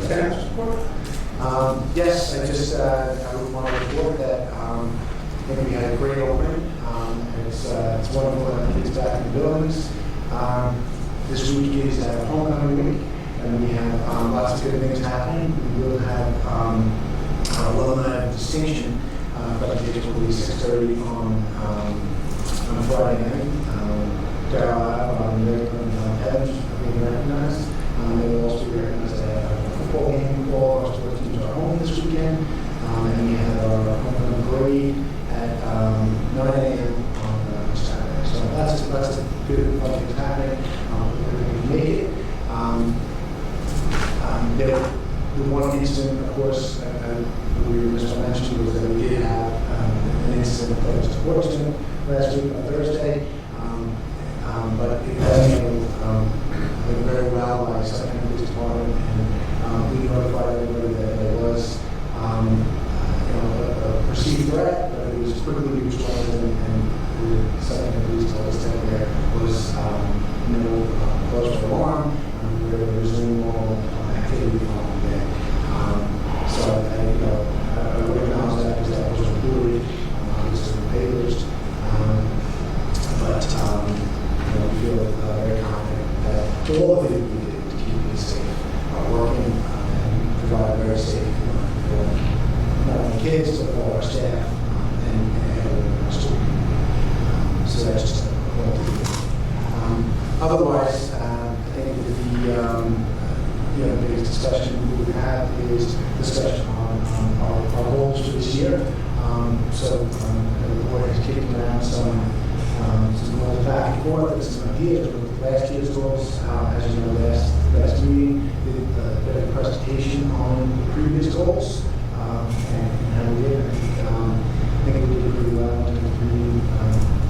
Superintendent's report? Yes, I would want to report that I think we had a great opening. It's wonderful to have kids back in the buildings. This week is homecoming week, and we have lots of good things happening. We will have alumni of distinction, but it will be 6:30 on Friday night. Darrell on American Heads being recognized. They will also be recognized at a football game. All of our sports teams are home this weekend, and we have our homecoming parade at 9 a.m. on Saturday. So that's a good fun thing happening. We can make it. The one incident, of course, we just mentioned was that we did have an incident that was unfortunate last week on Thursday, but it has handled very well by Second Police Department, and we notified everybody that there was a perceived threat, but it was quickly resolved, and the Second Police told us that there was no cause for alarm. We were able to resume all activity on the day. So I would acknowledge that because that was reported, obviously in the papers. But we feel very confident that all of it we did to keep it safe, working and provide a very safe for not only kids but all our staff and everyone in our school. So that's just a whole thing. Otherwise, I think that the biggest discussion we have is discussion on our goals for this year. The board has kicked around some goals back and forth and some ideas with last year's goals. As you know, last meeting did a presentation on the previous goals and how we did. I think we did pretty well in terms of meeting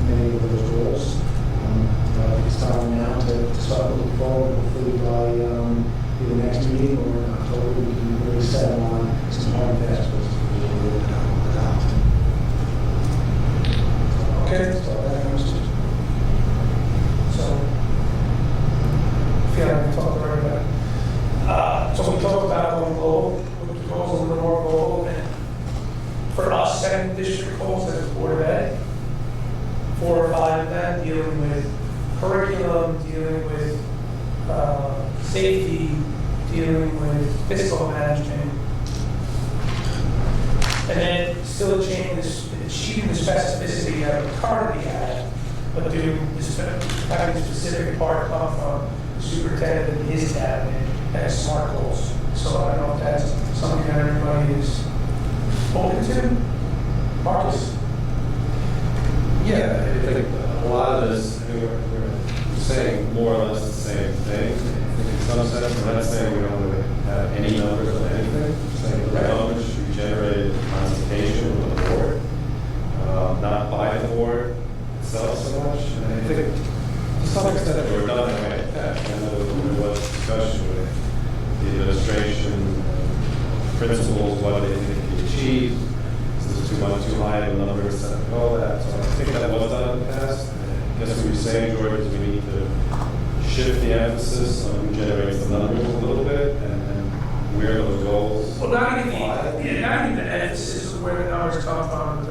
many of those goals. It's time now to start looking forward. Hopefully by the next meeting or in October, we can really settle on some hard and fast goals. Okay. So, I feel like we talked about that. So we talked about going global, which goals a little more global, and for us, second district goals as a Board of Ed, 4 or 5 of them dealing with curriculum, dealing with safety, dealing with fiscal management, and then still achieving the specificity that we currently have, but having a specific part come from the superintendent and his cabinet as SMART goals. So I don't know if that's something that everybody is open to. Marcus? Yeah, I think a lot of this, we're saying more or less the same thing. I think in some sense, we're not saying we don't really have any numbers on anything. We're saying the numbers should be generated in consultation with the board, not by the board itself so much. And I think to some extent we're done that way. I know there was discussion with the administration, principals, what they think can be achieved. Is this too high of a number, and all that. So I think that was done in the past. I guess what you're saying, George, is we need to shift the emphasis on who generates the numbers a little bit and where those goals. Well, not even the emphasis of where the numbers come from,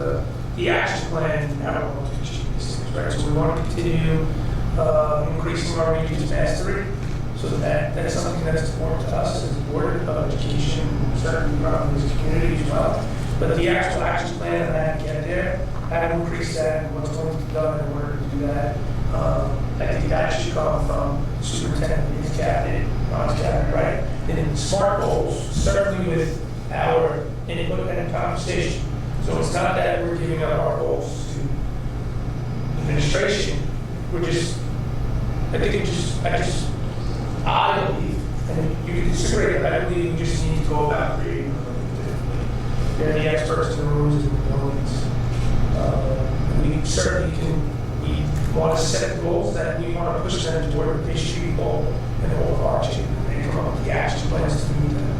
the action plan and how we want to achieve these things, right? So we want to continue increasing our region's mastery, so that's something that's important to us as a board of education, certainly around this community as well. But the actual action plan and how to get there, how to increase that, and what's going to be done in order to do that, I think that should come from the superintendent, his cabinet, Ron's cabinet, right? And in SMART goals, certainly with our input and conversation. So it's not that we're giving up our goals to administration. I believe, and you can disagree, but I believe we just need to go about creating them. They're the experts in the rooms and the buildings. We certainly we want to set goals that we want to push them toward the street goal and overarching, and come up with the action plans to meet that.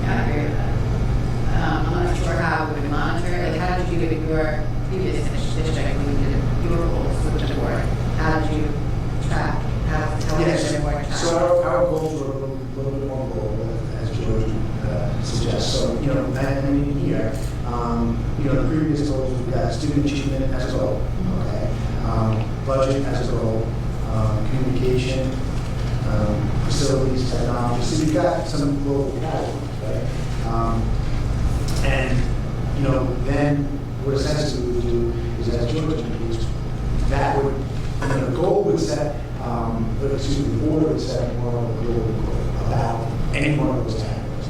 Yeah, I agree with that. I'm not sure how we would monitor it. Like, how did you do it in your previous district when you did your goals with the board? How did you track? How did the board track? So our goals were a little bit more global, as George suggests. So, I mean, here, the previous goals, we've got student achievement as a goal, okay? Budget as a goal, communication, facilities, technology. So you've got some global categories, right? And, then what essentially we would do is, as George introduced, that would, the goal would set, the board would set more of a global goal about any one of those categories.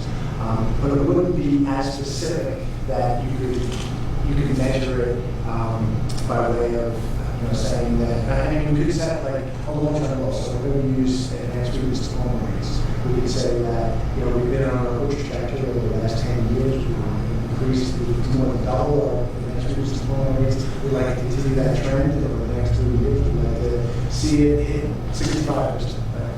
But it wouldn't be as specific that you could measure it by way of saying that. I mean, we could set like a long-term goal. So we're going to use advanced students diploma rates. We could say that we've been on a good trajectory over the last 10 years. We want to increase, more than double our advanced students diploma rates. We'd like to continue that trend over the next 3 years. We'd like to see it hit 65%. Right?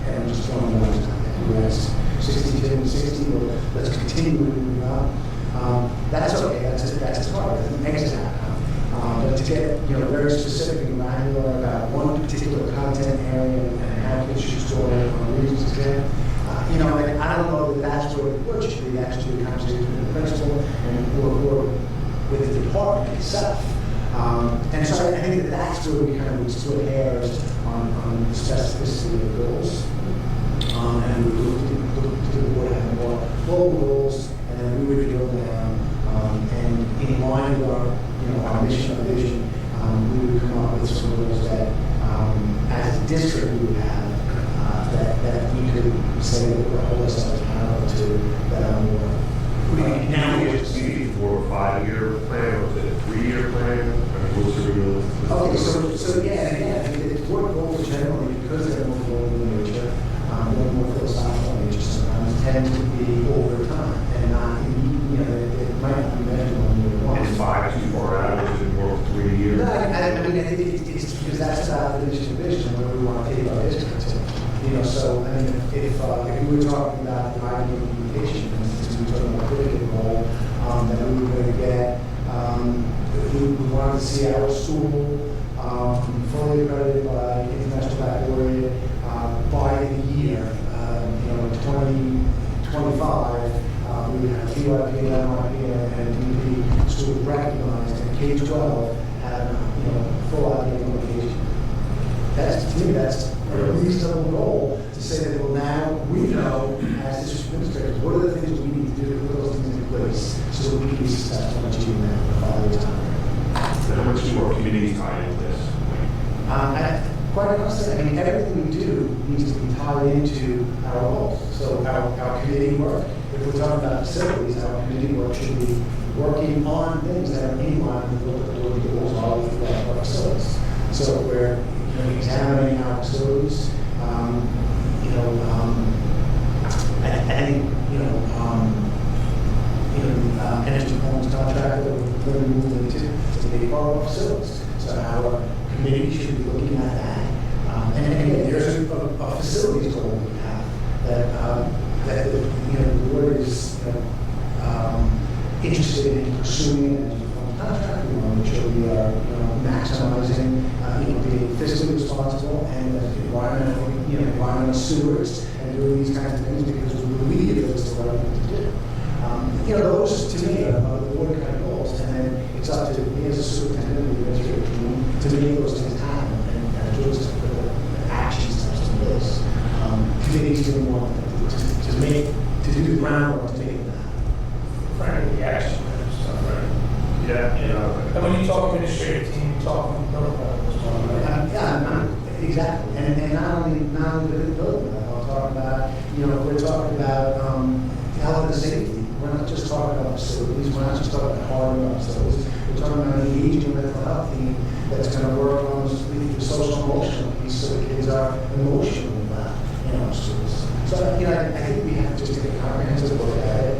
And just one more time. We're at 62 and 60. Well, let's continue moving up. That's okay. That's a target. It makes it happen. But to get very specific and granular about one particular content area and how kids should score on reasons to get, I don't know that that's where the board should be. Actually, a conversation with the principal and or with the department itself. And so I think that's where we kind of split hairs on the specificity of the goals. And we look to the board having more global goals, and then we would drill down and in line with our mission or vision, we would come up with some goals that, as a district, we would have that we could say that we're hold ourselves accountable to that are more. Now we have a 4 or 5 year plan, or is it a 3-year plan? I mean, what's the realistic? Okay, so yeah, again, the board goals generally, because they're more global in nature, they're more philosophical in nature, sometimes tend to be over time and not, it might not be measured on year one. Is 5 too far out, or is it more 3 years? No, I mean, I think it's because that's about the mission vision where we want to take our district to. So I mean, if we were talking about the ideal communication, for instance, we were talking about curriculum goal, that we were going to get, we wanted to see our school fully accredited by International Baccalaureate by the year, 2025. We would have TYP, MIP, and DP schools recognized, and K-12 had full ID communication. To me, that's a reasonable goal to say that, well, now we know as district administrators, what are the things we need to do to put those things in place so that we can be successful in achieving that in a 5-year time. And how much more communities tie into this? Quite honestly, I mean, everything we do needs to be tied into our goals. So our committee work, if we're talking about facilities, our committee work should be working on things that are in line with what the goals are for our facilities. So we're examining our facilities, I think, energy performance contract that we're going to move into is a big part of our facilities. So our committee should be looking at that. And again, there's a facilities goal we have that the board is interested in pursuing energy performance contract. We want to make sure we are maximizing, being fiscally responsible and environmental stewards and doing these kinds of things because we believe that it's the right thing to do. Those to me are the board kind of goals, and then it's up to me as a superintendent and the administrative team to make those things happen and do to put the action steps in place. Committees do want to do the groundwork to make it happen. Frankly, the action and stuff, right? Yeah. And when you talk administrative team, you talk protocol as well, right? Yeah, exactly. And not only the building, I'll talk about, we're talking about health and safety. We're not just talking about facilities. We're not just talking about hardening our facilities. We're talking about an engaging mental health team that's going to work on the social emotional piece so the kids are emotionally well in our schools. So, I think we have to just take a comprehensive look at it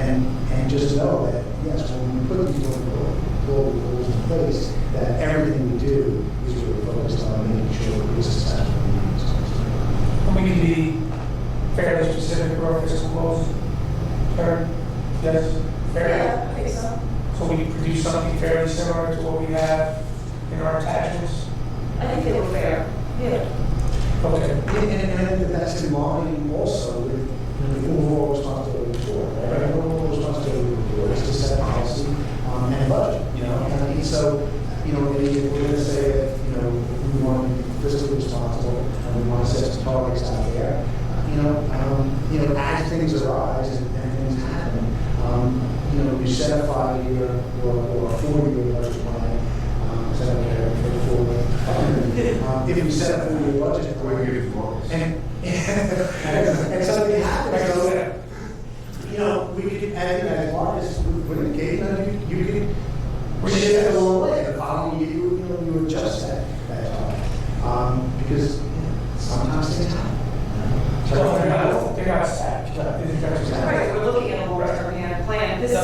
and just know that, yes, when we put these global goals in place, that everything we do is really focused on making sure we're successful in these goals. And we can be fairly specific for our fiscal goals. Fair? Yes? Fair? Yeah, I think so. So we produce something fairly similar to what we have in our attachments? I think they were fair. Yeah. Okay. responsible, and we want to set some targets out there. As things arise and things happen, you set a 5-year or a 4-year budget plan. So I don't care if if you set a 4-year budget We plan, give it to August. and something happens, so, we could, as long as we put in the case, you could shift along the way. The following year, you adjust that target. Because sometimes things happen. They're not stacked. Right, we're looking at a long-term plan, this is,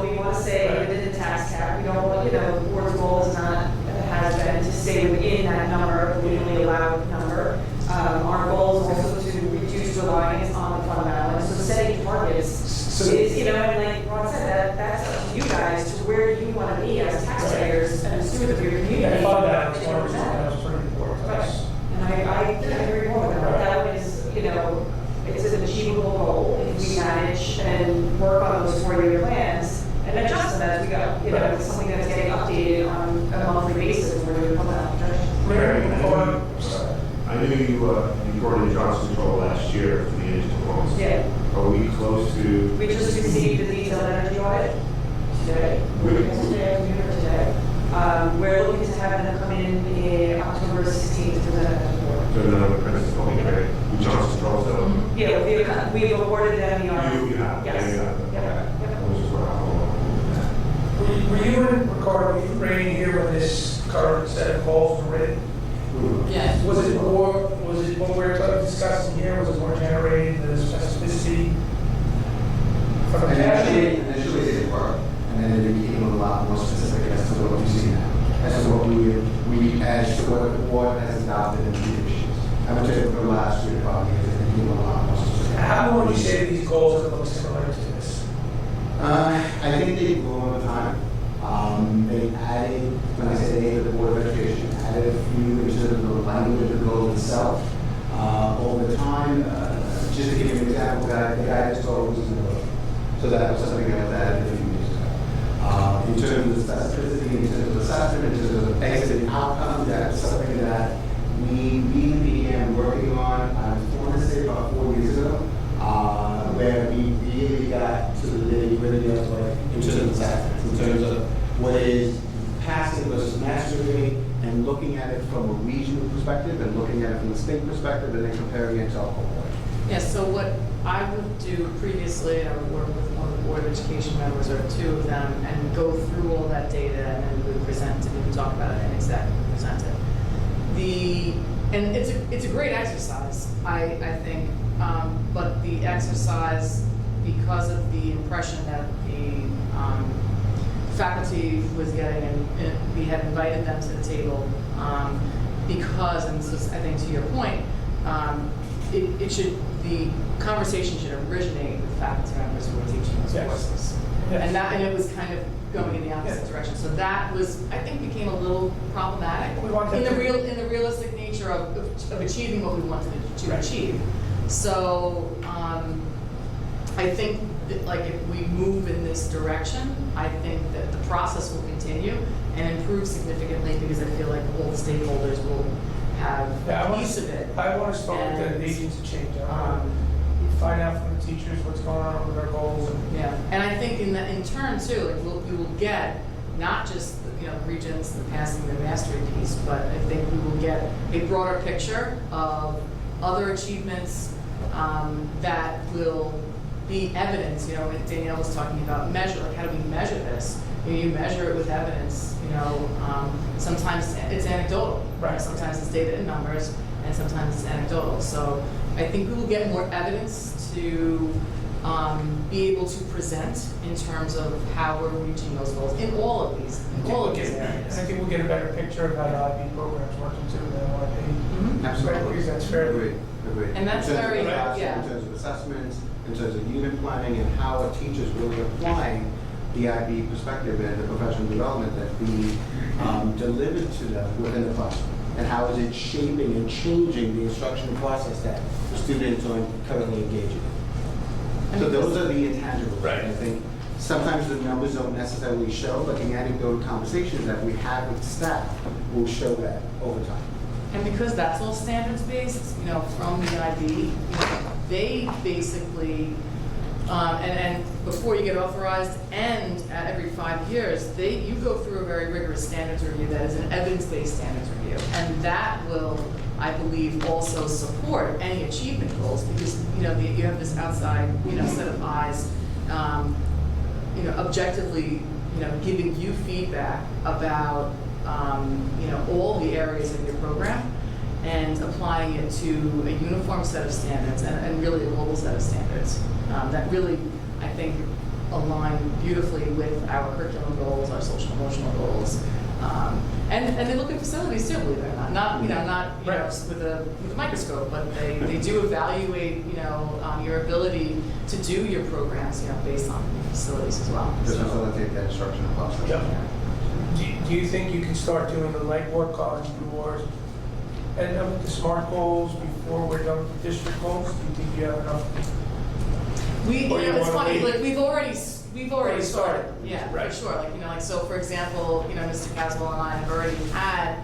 we want to stay within the tax cap, we don't want, the board's goal is not, has been to stay within that number, the legally allowed number. Our goal is also to reduce reliance on the fund balance, so setting targets is, and like Ron said, that's up to you guys, to where you want to be as taxpayers and stewards of your community. And fund balance, 1%, that was pretty important to us. And I agree more with that. That one is, it's an achievable goal if we manage and work on those 4-year plans and adjust them as we go. It's something that's getting updated on a monthly basis when we're doing public health. I knew you brought in Johnson Control last year for the energy performance. Yeah. Are we close to? We just received the detailed energy audit today. Today. We're looking to have them come in October 16th to present at the board. So another principal trade with Johnson Control, so? Yeah, we've awarded them the You have? Yes. Yeah, you have. Yep. Which is what I Were you and Ricardo, were you ready here when this current set of goals were written? Yes. Was it when we were discussing here, was it more generated, the specificity? From the Initially it didn't work, and then it became a lot more specific as to what you see now, as to what as to what the board has adopted in the issues. I would say for the last 3 to 5 years, it became a lot more specific. How would you say these goals are look similar to this? I think they grew over time. They added, when I say they, the Board of Education added a few into the language of the goal itself. Over time, just to give you an example, the guidance total was in the book. So that was something that was added a few years ago. In terms of the specificity, in terms of assessment, in terms of exiting outcomes, that's something that we began working on, I want to say about 4 years ago, where we really got to the nitty-gritty of like, in terms of assessments, in terms of what is passing versus mastering, and looking at it from a regional perspective, and looking at it from a state perspective, and then comparing it to our cohort. Yes, so what I would do previously, I would work with one of the Board of Education members or 2 of them and go through all that data and then we would present it, we would talk about it and exactly present it. And it's a great exercise, I think, but the exercise, because of the impression that the faculty was getting, and we had invited them to the table, because, and this is, I think, to your point, the conversation should originate with faculty members who are teaching those Yes. courses. Yes. And it was kind of going in the opposite direction. So that was, I think, became a little problematic We wanted in the realistic nature of achieving what we wanted to achieve. So I think that, like, if we move in this direction, I think that the process will continue and improve significantly, because I feel like all the stakeholders will have a piece of it. I want to start with the agents to change. I want to find out from the teachers what's going on with our goals. Yeah, and I think in turn too, like we will get not just the regents, the passing, the mastery piece, but I think we will get a broader picture of other achievements that will be evidence. Danielle was talking about measure, like how do we measure this? You measure it with evidence. Sometimes it's anecdotal, Right. Sometimes it's data and numbers, and sometimes it's anecdotal. So I think we will get more evidence to be able to present in terms of how we're reaching those goals in all of these areas. I think we'll get a better picture of how the IB program's working too than what they. Absolutely. Because that's fair. Agreed. And that's in terms very- of the classroom, yeah. in terms of assessments, in terms of unit planning, and how a teacher's really applying the IB perspective and the professional development that we delivered to them within the classroom, and how is it shaping and changing the instructional process that the students are currently engaging in. So those are the intangibles. Right. I think sometimes the numbers don't necessarily show, but the anecdotal conversations that we have with staff will show that over time. And because that's all standards-based, you know, from the IB, you know, they basically, and before you get authorized and at every 5 years, you go through a very rigorous standards review that is an evidence-based standards review. And that will, I believe, also support any achievement goals because, you know, you have this outside, you know, set of eyes, you know, objectively, you know, giving you feedback about, you know, all the areas of your program and applying it to a uniform set of standards and really a global set of standards that really, I think, align beautifully with our curriculum goals, our social emotional goals. And they look at facilities too, believe it or not. Not, you know, not you know, with a microscope, but they do evaluate, you know, your ability to do your programs, you know, based on facilities as well. To So- facilitate that instructional process. Yep. Do you think you can start doing the legwork on yours and with the SMART goals before we're done with the district goals? Do you think you have enough? You Or you know, it's wanna funny, wait? like, we've already Already started. started. Yeah, Right. for sure. Like, you know, like, so for example, you know, Mr. Caswell and I have already had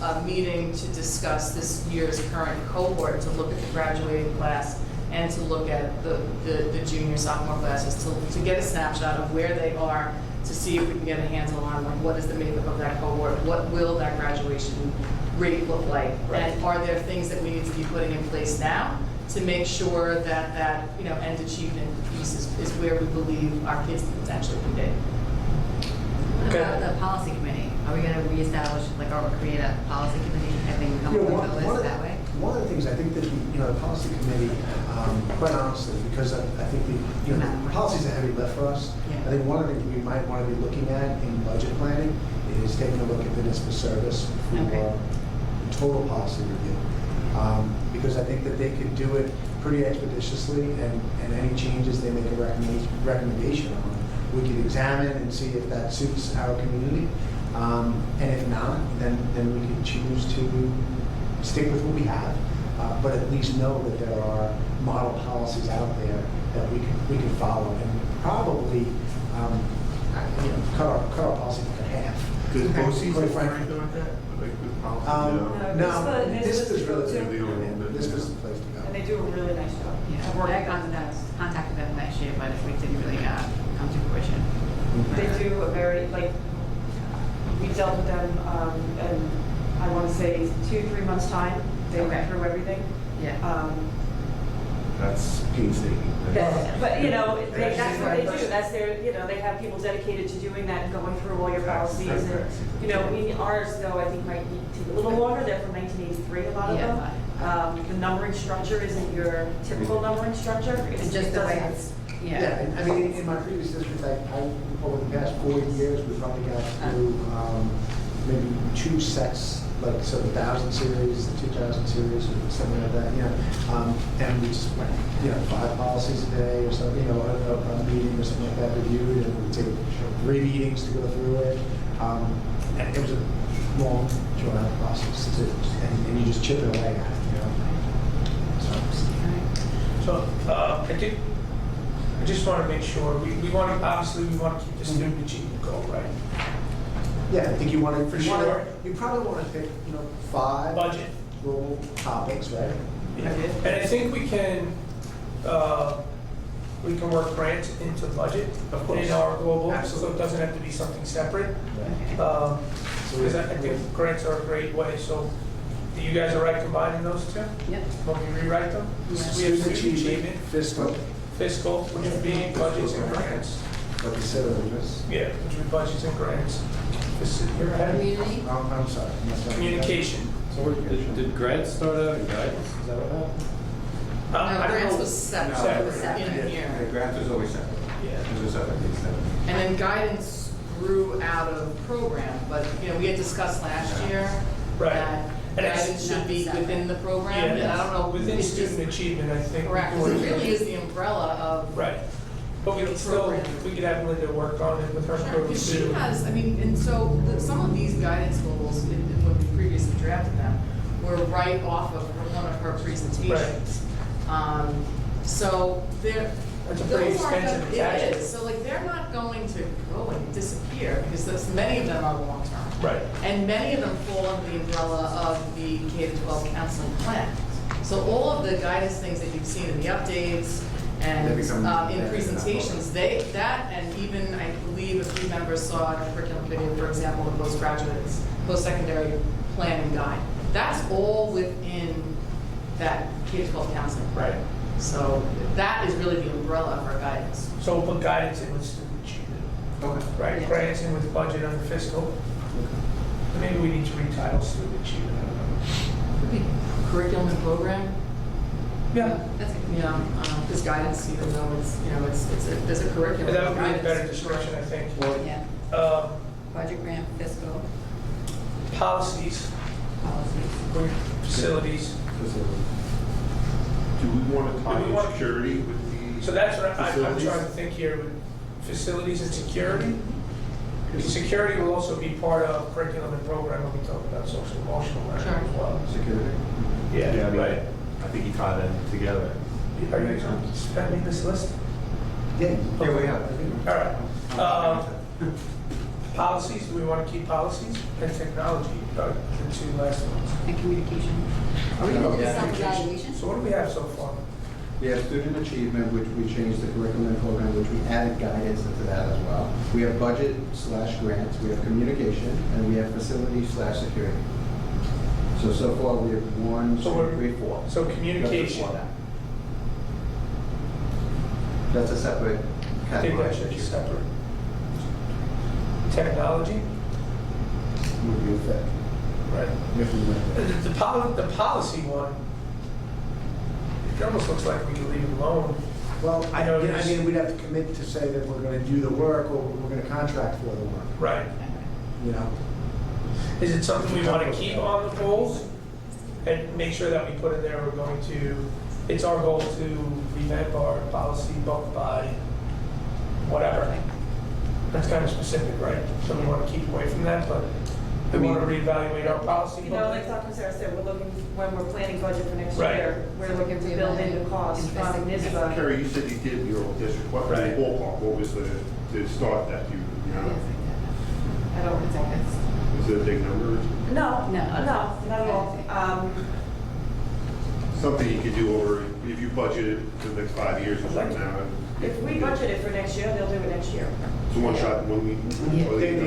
a meeting to discuss this year's current cohort, to look at the graduating class and to look at the junior, sophomore classes, to get a snapshot of where they are, to see if we can get a handle on, like, what is the makeup of that cohort, what will that graduation rate look like? Right. And are there things that we need to be putting in place now to make sure that that, you know, end achievement piece is where we believe our kids can potentially be. What Okay. about the policy committee? Are we gonna reestablish, like, or create a policy committee and then come You up know, with a list that way? One of the things I think that, you know, the policy committee, quite honestly, because I think you know, the policy's a heavy lift for us. Yeah. I think one of the things we might want to be looking at in budget planning is taking a look at the NISPA service for Okay. total policy review. Because I think that they could do it pretty expeditiously, and any changes they make a recommendation on, we could examine and see if that suits our community. And if not, then we can choose to stick with what we have, but at least know that there are model policies out there that we can follow, and probably you know, cut our policy in half. Does BOCES Quite have frankly. anything like that? Like with policy? No, NISPA this is really, is the only one. this is the place to go. And they do a really nice job. Yeah, of working I contacted them last year, but we didn't really come to fruition. They do a very, like, we dealt with them, and I want to say 2-3 months' time. They Okay. went through everything. Yeah. That's painstaking. But, you know, that's what they do. Person. That's their, you know, they have people dedicated to doing that and going through all your policies. And, you know, ours, though, I think might take a little longer. They're from 1983, a lot of Yeah. them. The numbering structure isn't your typical numbering structure. It's just the way doesn't- it's, Yeah, yeah. and I mean, in my previous district, over the past 4 years, we probably got through maybe 2 sets, like so the 1000 series, the 2000 series, or something like that, you know. And we just went, you know, 5 policies a day or something, you know, a meeting or something like that reviewed, and we take 3 meetings to go through it. And it was a long, drawn-out process to do, and you just chip it away at it, you know. So, So, I just want to make sure, we want to, obviously, we want to keep the student achievement goal, right? yeah, I think you want to, For sure. you probably want to pick, you know, 5 Budget. global topics, right? Yeah. And I think we can work grants into budget Of course. in our global, so Absolutely. it doesn't have to be something separate. So Because I think grants are a great way, so do you guys all right combining those two? Yep. When we rewrite them? Yeah. We have student achievement, fiscal, fiscal, which would be budgets and grants. but consider this. Yeah, which would be budgets and grants. This is your head. Community? I'm sorry. I'm not sorry. Communication. So did grants start out in guidance? Is that what happened? No, I don't grants know. was separate. Separate. In here. The grant was always separate. Yeah. It was a separate piece. And then guidance grew out of program, but, you know, we had discussed last year Right. that And it's guidance should be within the program, and I don't know. Within it's just- student achievement, I think. Correct, we because do it really is the umbrella of. Right. But we could still, Program. we could have Linda work on it with her Sure, crew because she too. has, I mean, and so some of these guidance goals, when we previously drafted them, were right off of one of her presentations. So they're. That's a pretty those aren't expensive the- It attachment. is, so like, they're not going to go and disappear, because many of them are long-term. Right. And many of them fall under the umbrella of the K-12 counseling plan. So all of the guidance things that you've seen in the updates and They become- in presentations, that, and even, I believe, a few members saw in the curriculum committee, for example, the postgraduates, post-secondary plan and guide. That's all within that K-12 counseling. Right. So that is really the umbrella of our guidance. So we'll put guidance in with student achievement. Okay. Right, Yeah. grants in with budget under fiscal. Maybe we need to retitle student achievement, I don't know. Could be curriculum and program. Yeah, That's a You know, this guidance, even though it's, you know, there's a curriculum. that would be a guidance. better description, I think. Yeah, Um, budget grant, fiscal, Policies, policies. facilities. Do we want to tie Do we in want- security with the? So that's what I'm facilities? trying to think here with facilities and security. Because security will also be part of curriculum and program when we talk about social emotional learning Sure. as well. Security. Yeah, I mean, right. I think you tie them together. Are you spending this list? Yeah, here we have. All right. Policies, do we want to keep policies? And technology, the two last ones. And communication. Are we going to do self-evaluation? So what do we have so far? We have student achievement, which we changed the curriculum and program, which we added guidance into that as well. We have budget/grants, we have communication, and we have facility/security. So far we have 1, So 2, we're- 3, 4. So communication, That's a separate I think that category. should be separate. Technology, Would be a fit. right. If we went there. The policy one, it almost looks like we can leave it alone. Well, I know I there's- mean, we'd have to commit to say that we're gonna do the work, or we're gonna contract for the work, Right. you know? Is it something we want to keep on the goals and make sure that we put in there, we're going to, it's our goal to revamp our policy book by whatever. That's kind of specific, right? So we want to keep away from that, but we want to reevaluate our policy You know, like book. Dr. Sarah said, we're looking, when we're planning budget for next Right. year, we're looking to build in the cost from NISBA. Carrie, you said you did your own district, what was the Right. ballpark, what was the start that you know? I don't think it's. Was it a big number? No, No. not at all. Something you could do over, if you budgeted for the next 5 years or something now. If we budget it for next year, they'll do it next year. It's one shot, one week. Yeah. or they- They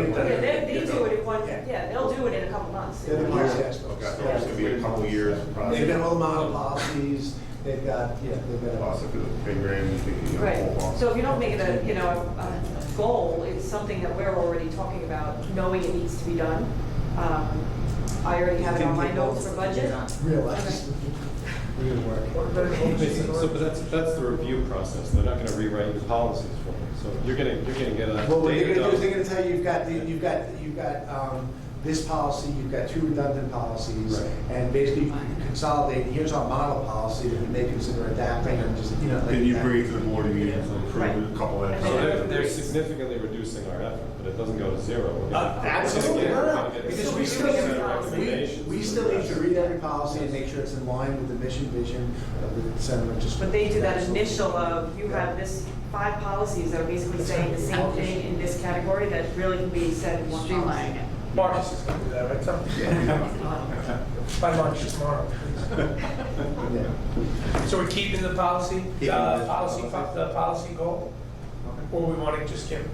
do it in one, yeah, they'll do it in a couple months. They're the policy experts. Okay, so it's gonna be a couple years They've probably. got all the model policies, they've got, they've got. Lots of 10 grand, you think, you know, Right, ballpark. so if you don't make it a, a goal, it's something that we're already talking about, knowing it needs to be done. I already have it on my notes for budget. Realize. Real work. So, but that's the review process. They're not gonna rewrite your policies for you. So you're gonna get a Well, what they're data gonna do is they're dump. gonna tell you, you've got this policy, you've got 2 redundant policies, Right. and basically you consolidate, here's our model policy that we may consider adapting, and just, like Then you that. bring it to the board and you approve a couple of And So then- that. they're significantly reducing our effort, but it doesn't go to zero. We're gonna- Absolutely, we're gonna no, get- because we're we gonna still, get recommendations we from still the need to rest. read every policy and make sure it's in line with the mission, vision, et cetera, just. But they do that Absolutely. initial of, you have this 5 policies that are basically saying the same thing in this category that really can be said in one Streamlining policy. it. Marcus is going to do that, right? Tell him. By lunch tomorrow, please. Yeah. So we're keeping the policy, Keeping the the policy goal? Or we want to just give,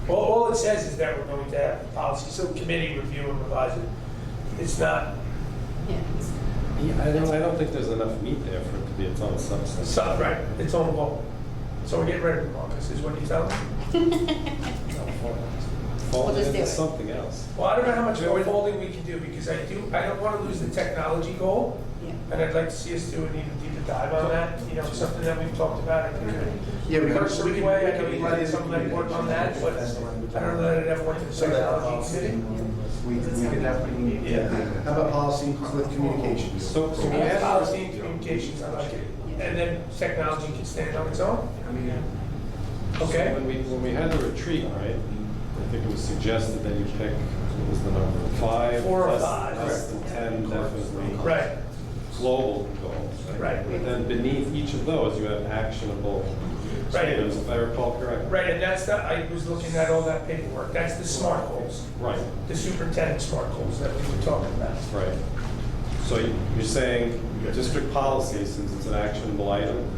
all it says is that we're going to have a policy, so committee review and revise it. It's not, Yeah, it's- Yeah, I don't think there's enough meat there for it to be its own subset. it's not right, its own goal. So we're getting rid of it, Marcus, is what you tell me? Fold We'll it just do into it. something else. Well, I don't know how much more folding we can do, because I don't want to lose the technology goal. Yeah. And I'd like to see us do an even deeper dive on that, something that we've talked about. I think Yeah, we can- cursory we can- way, we I can know you write had it some in work on that, but That's the language. I don't know that it ever went to the So that technology policy. committee. We can definitely. Yeah. How about policy with communications? So we had Policy and communications, I like it. And then technology can stand on its own. Okay. So when we had the retreat, right, I think it was suggested that you pick, what was the number, 5? 4 or less- 5. Less than 10 definitely. Right. Global goals. Right. But then beneath each of those, you have actionable items, if I recall correctly. Right, and that's the, I was looking at all that paperwork, that's the SMART goals, Right, the superintendent SMART goals that we were talking about. right. So you're saying district policy, since it's an actionable item,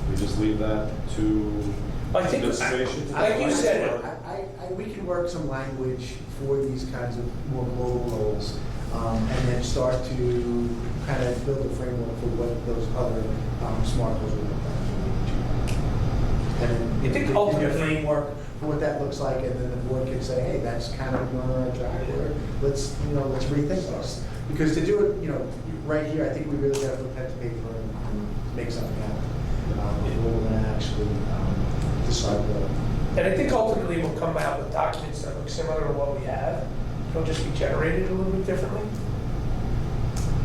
we just leave that to I think, administration? like you said, We can work some language for these kinds of more global goals, and then start to kind of build a framework for what those other SMART goals will look like. And then, I think give you a ultimately- framework for what that looks like, and then the board can say, hey, that's kind of going on our track, or let's rethink this. Because to do it, right here, I think we really got to put pen to paper and make something happen. If we're going to actually decide what. and I think ultimately we'll come out with documents that look similar to what we have. They'll just be generated a little bit differently.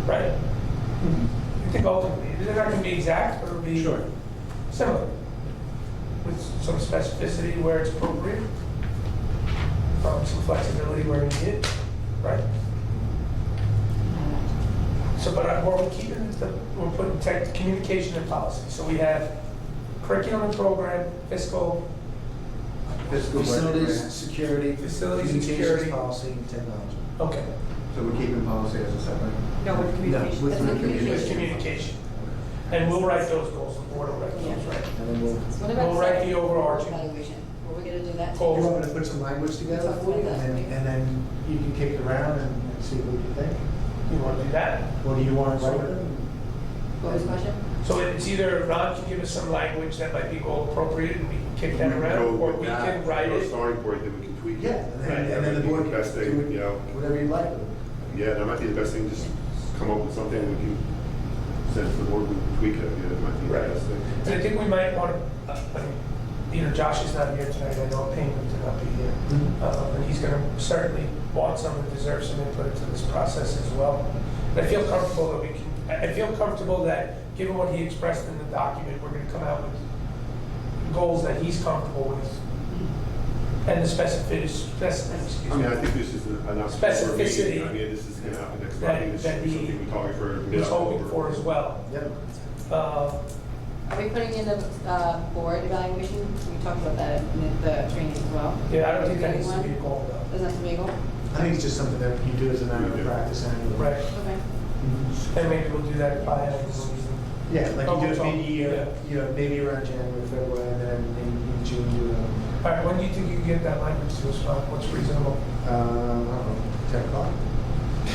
Right? I think ultimately, they're not going to be exact, but it'll be similar. With some specificity where it's appropriate. Some flexibility where needed, right? So, but we're keeping, we're putting communication and policy. So we have curriculum and program, fiscal, Facilities, security. Facilities, communications security. Policy, and technology. okay, So we're keeping policy as a separate? No, with communication. with That's what with communication. And we'll write those goals, the board will write those, right? And then we'll, What about We'll write the overarching evaluation? Were we gonna do that? goals. you want me to put some language together for you, and then you can kick it around and see what you think? You want to do that? Or do you want to write it? What was the question? So it's either Ron can give us some language that might be goal appropriate and we can kick that around, or we can write it. Starting point, then we can tweak it. Yeah, and then the board can Best thing, do you know. whatever you like with it. Yeah, that might be the best thing, just come up with something we can send to the board, we can tweak it, yeah, that might be the Right. best thing. And I think we might want to, Josh is not here tonight, I know I'm paying him to not be here. And he's going to certainly want some and deserve some input into this process as well. And I feel comfortable that given what he expressed in the document, we're going to come out with goals that he's comfortable with. And the specificity, I mean, I think this is enough. Specificity. I mean, this is gonna happen next That- Friday, this is that he something we're talking for he's mid-October. hoping for as well. Yep. Are we putting in the board evaluation? We talked about that in the training as well. Yeah, I don't think that needs to be a goal though. Doesn't have to be a goal? I think it's just something that you do as a matter of practice annually. Right, Okay. and maybe we'll do that by Yeah, like Oh, you do we'll it talk. mid-year, maybe around January, February, and then in June, do All right, when do you think you can get that language to us, Ron? What's reasonable? I don't know, 10 o'clock?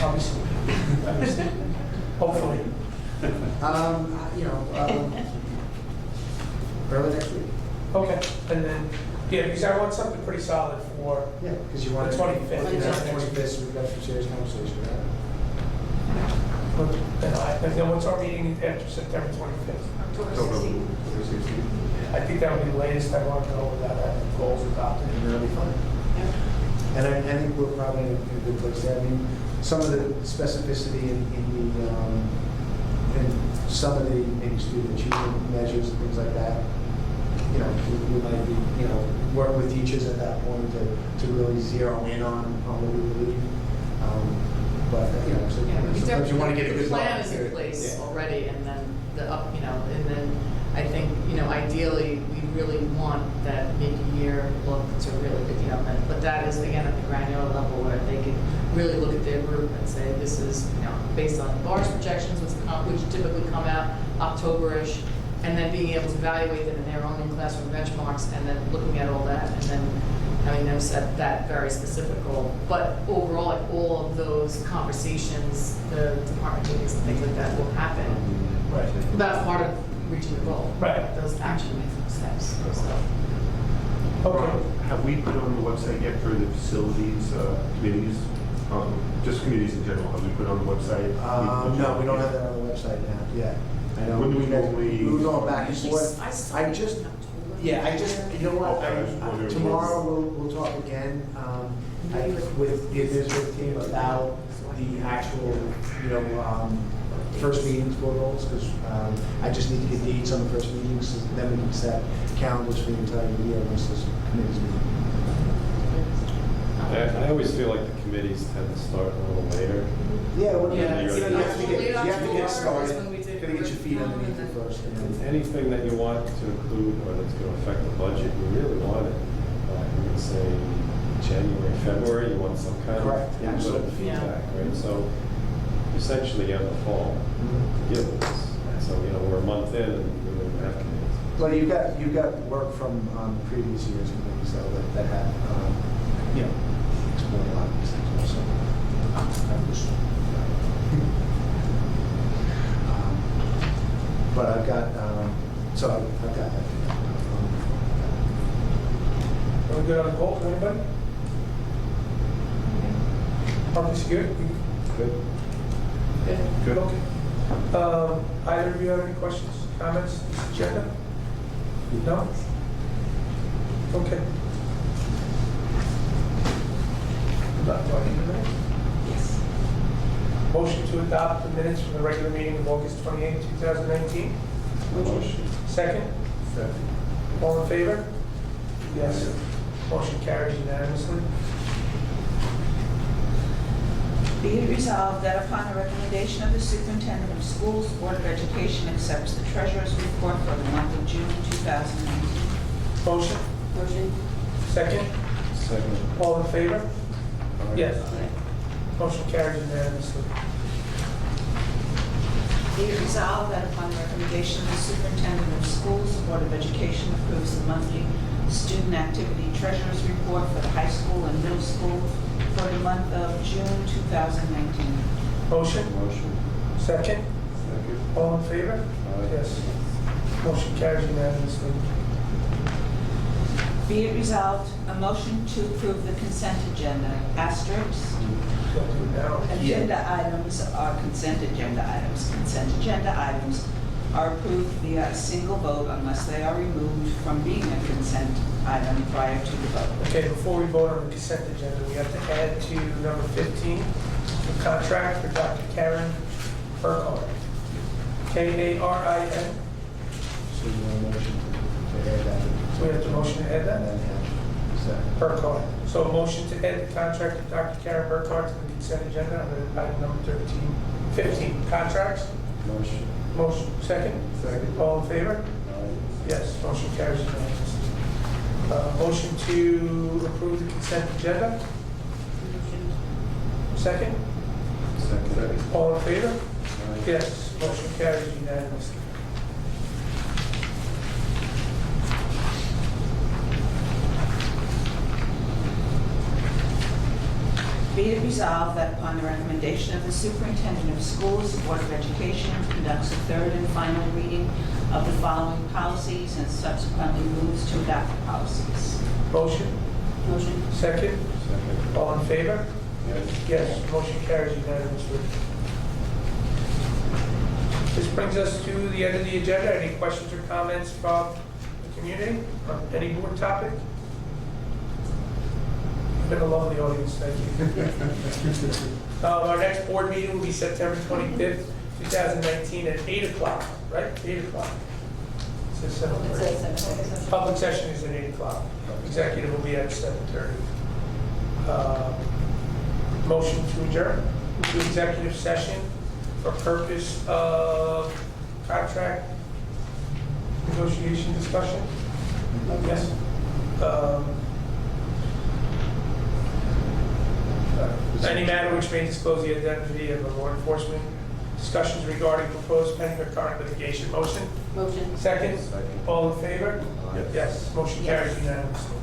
Obviously. Hopefully. Early next week. Okay, and then, yeah, because I want something pretty solid for, Yeah, because you want The to. 25th. Looking at the 25th, so we've got some serious conversation, right? and then what's our meeting after September 25th? October 16th. I think that would be the latest I want to know without having goals adopted. And that'll be fun. And I think we're probably in a good place there. I mean, some of the specificity in some of the maybe student achievement measures and things like that, we might be, work with teachers at that point to really zero in on what we believe. But, so sometimes you want to get a good The plan is in period. place Yeah. already, and then and then I think, ideally, we really want that mid-year look to really, but that is, again, at the granular level where they can really look at their group and say, this is, based on BAR's projections, which typically come out October-ish, and then being able to evaluate them in their own in-classroom benchmarks, and then looking at all that, and then having them set that very specific goal. But overall, like all of those conversations, the department meetings and things like that will happen. Right. That's part of reaching the goal. Right. Those action steps. So. Okay. Have we put on the website yet for the facilities, committees, just committees in general, have we put on the website? No, we don't have that on the website now, yeah. I know, When do we normally- we were going back and forth. I just, You know what, Okay, I was wondering. tomorrow we'll talk again, with the administrative team about the actual, first meetings for goals, because I just need to get dates on the first meetings, so then we can set calendars for the entire year once those committees meet. I always feel like the committees tend to start a little later. Yeah, well, Yeah, you it's have to late get October is started, when we did gotta get your feet feet underneath it first. And then Anything that you want to include or that's going to affect the budget, you really want it, you would say January, February, you want some kind of Correct, yeah, input and absolutely. feedback, right? So essentially you have the fall to give us. So, we're a month in and we don't have committees. Well, you've got work from previous years, so that have, explored a lot of these things also. But I've got, I've got that. Are we good on the goal, anybody? Public's good? Good. Good. Okay. Either of you have any questions, comments, this agenda? No? Okay. Do I need a minute? Yes. Motion to adopt the minutes from the regular meeting of August 28, 2019. Motion. Second? Second. All in favor? Yes. Motion carries unanimously. Be it resolved that upon the recommendation of the superintendent of schools, the Board of Education accepts the treasurer's report for the month of June 2019. Motion? Motion. Second? Second. All in favor? Aye. Yes. Motion carries unanimously. Be it resolved that upon the recommendation of the superintendent of schools, the Board of Education approves the monthly student activity treasurer's report for the high school and middle school for the month of June 2019. Motion? Motion. Second? Second. All in favor? Aye. Yes. Motion carries unanimously. Be it resolved, a motion to approve the consent agenda. Asterisks. Don't do it now. Agenda items are consent agenda items. Consent agenda items are approved via a single vote unless they are removed from being a consent item prior to the vote. Okay, before we vote on the consent agenda, we have to add to number 15, the contract for Dr. Karen Burkhardt. K-A-R-I-N. So you want a motion to add that? So we have to motion to add And that? then have second. Burkhardt. So a motion to add the contract of Dr. Karen Burkhardt to the consent agenda under item number 15, contracts. Motion. Motion, second? Second. All in favor? Aye. Yes, motion carries unanimously. Motion to approve the consent agenda? Second? Second. All in favor? Aye. Yes, motion carries unanimously. Be it resolved that upon the recommendation of the superintendent of schools, the Board of Education conducts a third and final reading of the following policies and subsequently moves to adopt the policies. Motion? Motion. Second? Second. All in favor? Yes. Yes, motion carries unanimously. This brings us to the end of the agenda. Any questions or comments from the community on any board topic? Been a lovely audience, thank you. Our next board meeting will be September 25th, 2019 at 8 o'clock, right? 8 o'clock. It says 7:30. Public session is at 8 o'clock. Executive will be at 7:30. Motion to adjourn to executive session for purpose of contract negotiation discussion? Yes. Any matter which may disclose the identity of a law enforcement, discussions regarding proposed pending or current litigation. Motion? Motion. Second? Second. All in favor? Yes. Yes, motion carries unanimously.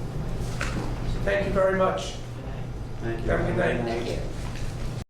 Thank you very much. Thank you. Have a good night. Thank you.